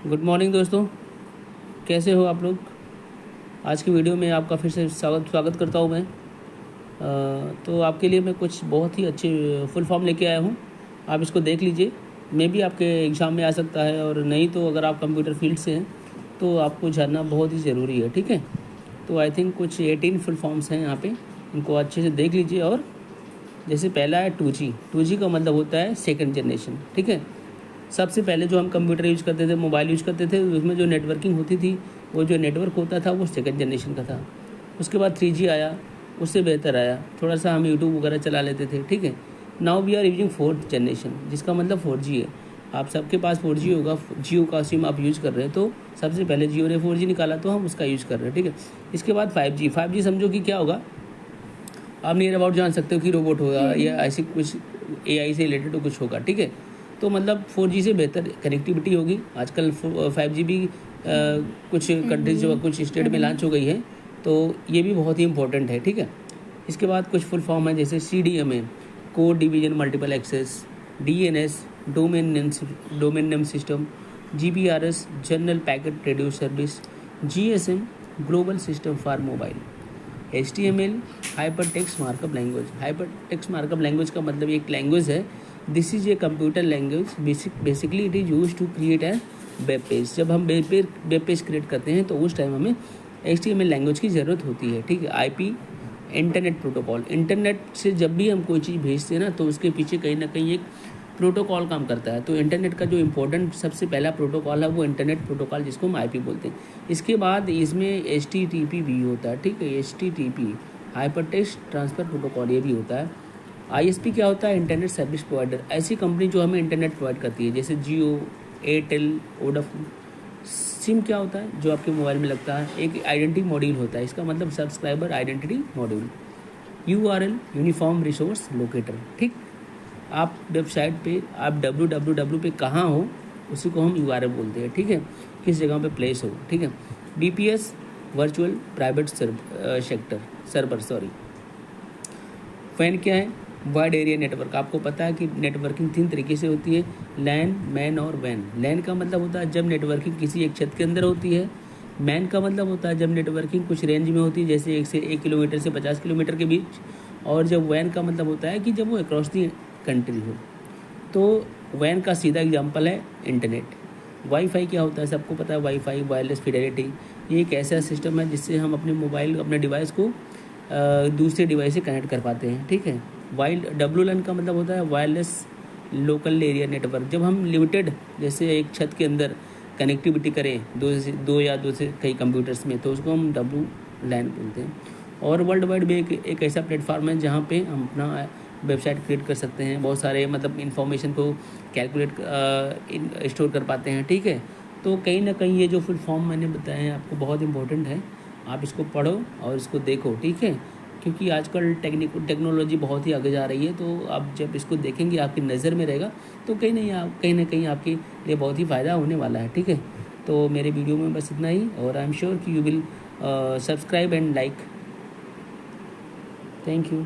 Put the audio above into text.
Good morning दोस्तों, कैसे हो आप लोग। आज की वीडियो में आपका फिर से स्वागत करता हूँ मैं। तो आपके लिए मैं कुछ बहुत ही अच्छे फुल फॉर्म लेके आया हूँ। आप इसको देख लीजिए, मे भी आपके एग्ज़ाम में आ सकता है, और नहीं तो अगर आप कंप्यूटर फील्ड से हैं तो आपको जानना बहुत ही ज़रूरी है। ठीक है, तो आई थिंक कुछ 18 फुल फॉर्म्स हैं यहाँ पे, इनको अच्छे से देख लीजिए। और जैसे पहला है 2G। 2G का मतलब होता है सेकंड जनरेशन। ठीक है, सबसे पहले जो हम कंप्यूटर यूज़ करते थे, मोबाइल यूज़ करते थे, उसमें जो नेटवर्किंग होती थी, वो जो नेटवर्क होता था वो सेकंड जनरेशन का था। उसके बाद 3G आया, उससे बेहतर आया, थोड़ा सा हम यूट्यूब वगैरह चला लेते थे। ठीक है, now we are using 4th generation, जिसका मतलब 4G है। आप सबके पास 4G होगा, जियो का सिम आप यूज़ कर रहे हैं, तो सबसे पहले जियो ने 4G निकाला तो हम उसका यूज़ कर रहे हैं। ठीक है, इसके बाद 5G। 5G समझो कि क्या होगा, आप नियर अबाउट जान सकते हो कि रोबोट होगा या ऐसी कुछ AI से रिलेटेड कुछ होगा। ठीक है, तो मतलब 4G से बेहतर कनेक्टिविटी होगी। आजकल 5G भी कुछ कंट्रीज जो कुछ स्टेट में लॉन्च हो गई है, तो ये भी बहुत ही इंपॉर्टेंट है। ठीक है, इसके बाद कुछ फुल फॉर्म है, जैसे CDMA, code division multiple access, DNS, domain name system, GPRS, general packet radio service, GSM, global system for mobile, HTML, hyper text markup language. Hyper text markup language का मतलब एक लैंग्वेज है, this is a computer language, basically it is use to create a web page. जब हम web page create करते हैं तो उस टाइम हमें HTML लैंग्वेज की ज़रूरत होती है। ठीक है, IP, इंटरनेट प्रोटोकॉल। इंटरनेट से जब भी हम कोई चीज़ भेजते हैं ना, तो उसके पीछे कहीं ना कहीं एक प्रोटोकॉल काम करता है। तो इंटरनेट का जो इम्पोर्टेंट सबसे पहला प्रोटोकॉल है वो इंटरनेट प्रोटोकॉल, जिसको हम IP बोलते हैं। इसके बाद इसमें HTTP भी होता है। ठीक है, HTTP, hyper text transfer protocol, ये भी होता है। ISP क्या होता है, इंटरनेट सर्विस प्रोवाइडर। ऐसी कंपनी जो हमें इंटरनेट प्रोवाइड करती है, जैसे जियो, एयरटेल, वोडाफोन। सिम क्या होता है, जो आपके मोबाइल में लगता है। एक आइडेंटिटी मॉड्यूल होता है, इसका मतलब subscriber identity module. URL, uniform resource locator. ठीक, आप वेबसाइट पे, आप www पे कहाँ हो, उसी को हम URL बोलते हैं। ठीक है, किस जगह पे प्लेस हो। ठीक है, VPS, virtual private server sorry. WAN क्या है, वाइड एरिया नेटवर्क। आपको पता है कि नेटवर्किंग 3 तरीके से होती है, लैन, मैन और वैन। लैन का मतलब होता है जब नेटवर्किंग किसी एक छत के अंदर होती है। मैन का मतलब होता है जब नेटवर्किंग कुछ रेंज में होती है, जैसे 1 किलोमीटर से 50 किलोमीटर के बीच। और जब वैन का मतलब होता है कि जब वो अक्रॉस दी कंट्री हो। तो वैन का सीधा एग्जांपल है इंटरनेट। वाईफाई क्या होता है, सबको पता है, वाईफाई वायरलेस फिडेलिटी। ये एक ऐसा सिस्टम है जिससे हम अपने मोबाइल, अपने डिवाइस को दूसरे डिवाइस से कनेक्ट कर पाते हैं। ठीक है, WLAN का मतलब होता है वायरलेस लोकल एरिया नेटवर्क। जब हम लिमिटेड, जैसे एक छत के अंदर कनेक्टिविटी करें दो या दो से कई कंप्यूटर्स में, तो उसको हम WLAN बोलते हैं। और वर्ल्ड वाइड भी एक ऐसा प्लेटफॉर्म है जहाँ पे हम अपना वेबसाइट क्रिएट कर सकते हैं, बहुत सारे मतलब इन्फॉर्मेशन को कैलकुलेट स्टोर कर पाते हैं। ठीक है, तो कहीं ना कहीं ये जो फुल फॉर्म मैंने बताए हैं आपको बहुत इंपॉर्टेंट है, आप इसको पढ़ो और इसको देखो। ठीक है, क्योंकि आजकल टेक्नोलॉजी बहुत ही आगे जा रही है, तो आप जब इसको देखेंगे, आपकी नज़र में रहेगा, तो कहीं ना कहीं आपके लिए बहुत ही फ़ायदा होने वाला है। ठीक है, तो मेरे वीडियो में बस इतना ही, और आई एम श्योर कि you will subscribe and like. Thank you.